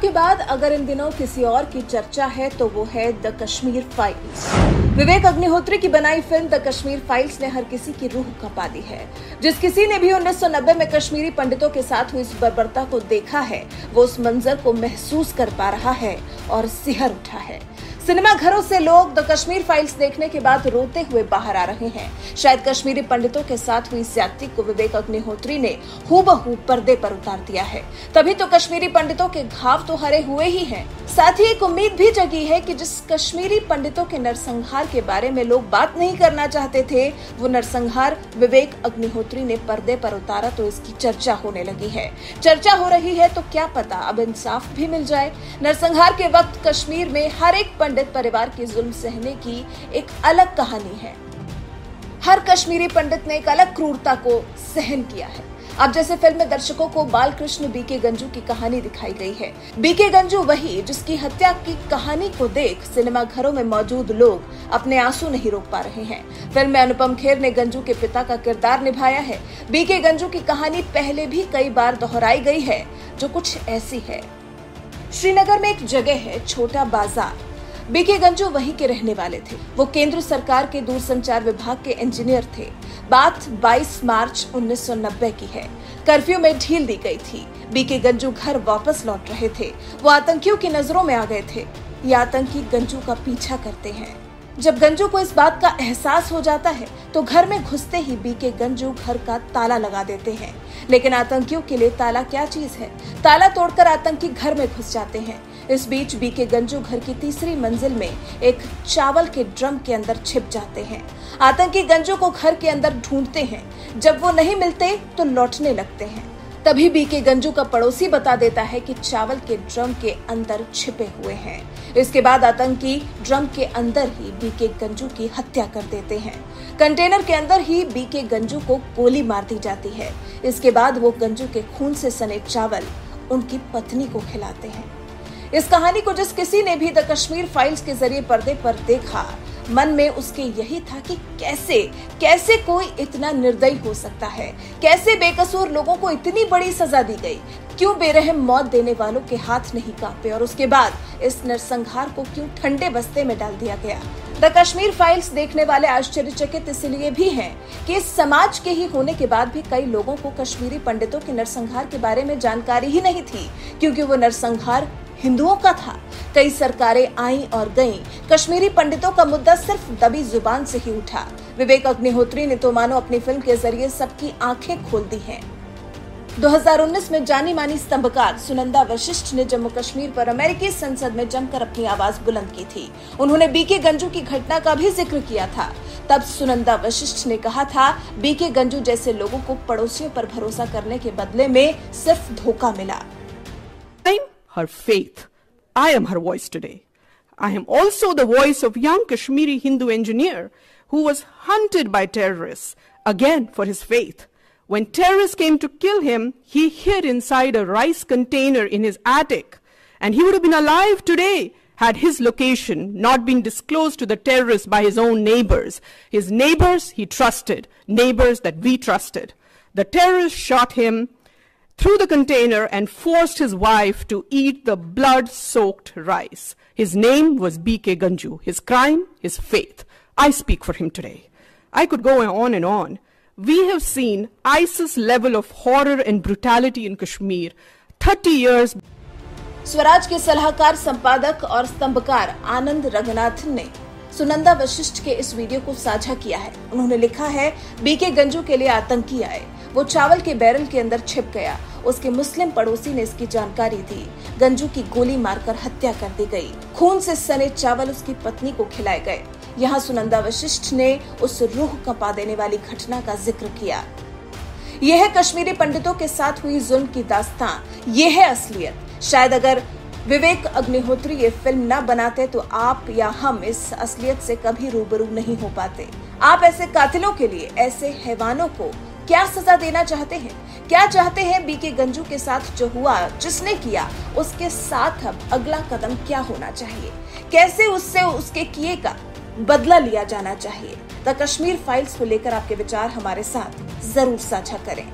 के बाद अगर इन दिनों किसी और की चर्चा है तो वो है द कश्मीर फाइल्स। विवेक अग्निहोत्री की बनाई फिल्म द कश्मीर फाइल्स ने हर किसी की रूह कंपा दी है। जिस किसी ने भी 1990 में कश्मीरी पंडितों के साथ हुई इस बर्बरता को देखा है, वो उस मंजर को महसूस कर पा रहा है और सिहर उठा है। सिनेमा घरों से लोग द कश्मीर फाइल्स देखने के बाद रोते हुए बाहर आ रहे हैं। शायद कश्मीरी पंडितों के साथ हुई ज्यादती को विवेक अग्निहोत्री ने हूबहू पर्दे पर उतार दिया है। तभी तो कश्मीरी पंडितों के घाव तो हरे हुए ही हैं। साथ ही एक उम्मीद भी जगी है कि जिस कश्मीरी पंडितों के नरसंहार के बारे में लोग बात नहीं करना चाहते थे, वो नरसंहार विवेक अग्निहोत्री ने पर्दे पर उतारा तो इसकी चर्चा होने लगी है। चर्चा हो रही है तो क्या पता अब इंसाफ भी मिल जाए। नरसंहार के वक्त कश्मीर में हर एक पंडित परिवार की जुल्म सहने की एक अलग कहानी है। हर कश्मीरी पंडित ने एक अलग क्रूरता को सहन किया है। अब जैसे फिल्म में दर्शकों को बालकृष्ण बीके गंजू की कहानी दिखाई गई है। बीके गंजू वही जिसकी हत्या की कहानी को देख सिनेमा घरों में मौजूद लोग अपने आंसू नहीं रोक पा रहे हैं। फिल्म में अनुपम खेर ने गंजू के पिता का किरदार निभाया है। बीके गंजू की कहानी पहले भी कई बार दोहराई गई है, जो कुछ ऐसी है। श्रीनगर में एक जगह है छोटा बाजार। बीके गंजू वहीं के रहने वाले थे। वो केंद्र सरकार के दूरसंचार विभाग के इंजीनियर थे। बात 22 मार्च 1990 की है। कर्फ्यू में ढील दी गई थी। बीके गंजू घर वापस लौट रहे थे। वो आतंकियों की नजरों में आ गए थे। ये आतंकी गंजू का पीछा करते हैं। जब गंजू को इस बात का एहसास हो जाता है तो घर में घुसते ही बीके गंजू घर का ताला लगा देते हैं। लेकिन आतंकियों के लिए ताला क्या चीज है। ताला तोड़कर आतंकी घर में घुस जाते हैं। इस बीच बीके गंजू घर की तीसरी मंजिल में एक चावल के ड्रम के अंदर छिप जाते हैं। आतंकी गंजू को घर के अंदर ढूंढते हैं। जब वो नहीं मिलते तो लौटने लगते हैं। तभी बीके गंजू का पड़ोसी बता देता है कि चावल के ड्रम के अंदर छिपे हुए हैं। इसके बाद आतंकी ड्रम के अंदर ही बीके गंजू की हत्या कर देते हैं। कंटेनर के अंदर ही बीके गंजू को गोली मार दी जाती है। इसके बाद वो गंजू के खून से सने चावल उनकी पत्नी को खिलाते हैं। इस कहानी को जिस किसी ने भी द कश्मीर फाइल्स के जरिए पर्दे पर देखा, मन में उसके यही था कि कैसे कोई इतना निर्दयी हो सकता है। कैसे बेकसूर लोगों को इतनी बड़ी सजा दी गई। क्यों बेरहम मौत देने वालों के हाथ नहीं कांपे और उसके बाद इस नरसंहार को क्यों ठंडे बस्ते में डाल दिया गया। द कश्मीर फाइल्स देखने वाले आश्चर्यचकित इसलिए भी हैं कि इस समाज के ही होने के बाद भी कई लोगों को कश्मीरी पंडितों के नरसंहार के बारे में जानकारी ही नहीं थी, क्योंकि वो नरसंहार हिंदुओं का था। कई सरकारें आईं और गईं। कश्मीरी पंडितों का मुद्दा सिर्फ दबी जुबान से ही उठा। विवेक अग्निहोत्री ने तो मानो अपनी फिल्म के जरिए सबकी आंखें खोल दी हैं। 2019 में जानी मानी स्तंभकार सुनंदा वशिष्ठ ने जम्मू कश्मीर पर अमेरिकी संसद में जमकर अपनी आवाज बुलंद की थी। उन्होंने बीके गंजू की घटना का भी जिक्र किया था। तब सुनंदा वशिष्ठ ने कहा था, बीके गंजू जैसे लोगों को पड़ोसियों पर भरोसा करने के बदले में सिर्फ धोखा मिला। Her faith. I am her voice today. I am also the voice of young Kashmiri Hindu engineer who was hunted by terrorists, again for his faith. When terrorists came to kill him, he hid inside a rice container in his attic, and he would have been alive today had his location not been disclosed to the terrorists by his own neighbors. His neighbors he trusted, neighbors that we trusted. The terrorists shot him through the container and forced his wife to eat the blood-soaked rice. His name was BK Ganju. His crime, his faith. I speak for him today. I could go on and on. We have seen ISIS level of horror and brutality in Kashmir. 30 years. Swaraj के सलाहकार, संपादक और स्तंभकार आनंद रंगनाथन ने सुनंदा वशिष्ठ के इस video को साझा किया है। उन्होंने लिखा है, बीके गंजू के लिए आतंकी आए। वो चावल के बैरल के अंदर छिप गया। उसके मुस्लिम पड़ोसी ने इसकी जानकारी दी। गंजू की गोली मारकर हत्या कर दी गई। खून से सने चावल उसकी पत्नी को खिलाए गए। यहाँ सुनंदा वशिष्ठ ने उस रूह कंपा देने वाली घटना का जिक्र किया। यह है कश्मीरी पंडितों के साथ हुई जुल्म की दास्तान। ये है असलियत। शायद अगर विवेक अग्निहोत्री ये फिल्म न बनाते तो आप या हम इस असलियत से कभी रूबरू नहीं हो पाते। आप ऐसे कातिलों के लिए, ऐसे हैवानों को क्या सजा देना चाहते हैं? क्या चाहते हैं बीके गंजू के साथ जो हुआ, जिसने किया, उसके साथ अब अगला कदम क्या होना चाहिए? कैसे उससे उसके किए का बदला लिया जाना चाहिए? द कश्मीर फाइल्स को लेकर आपके विचार हमारे साथ जरूर साझा करें।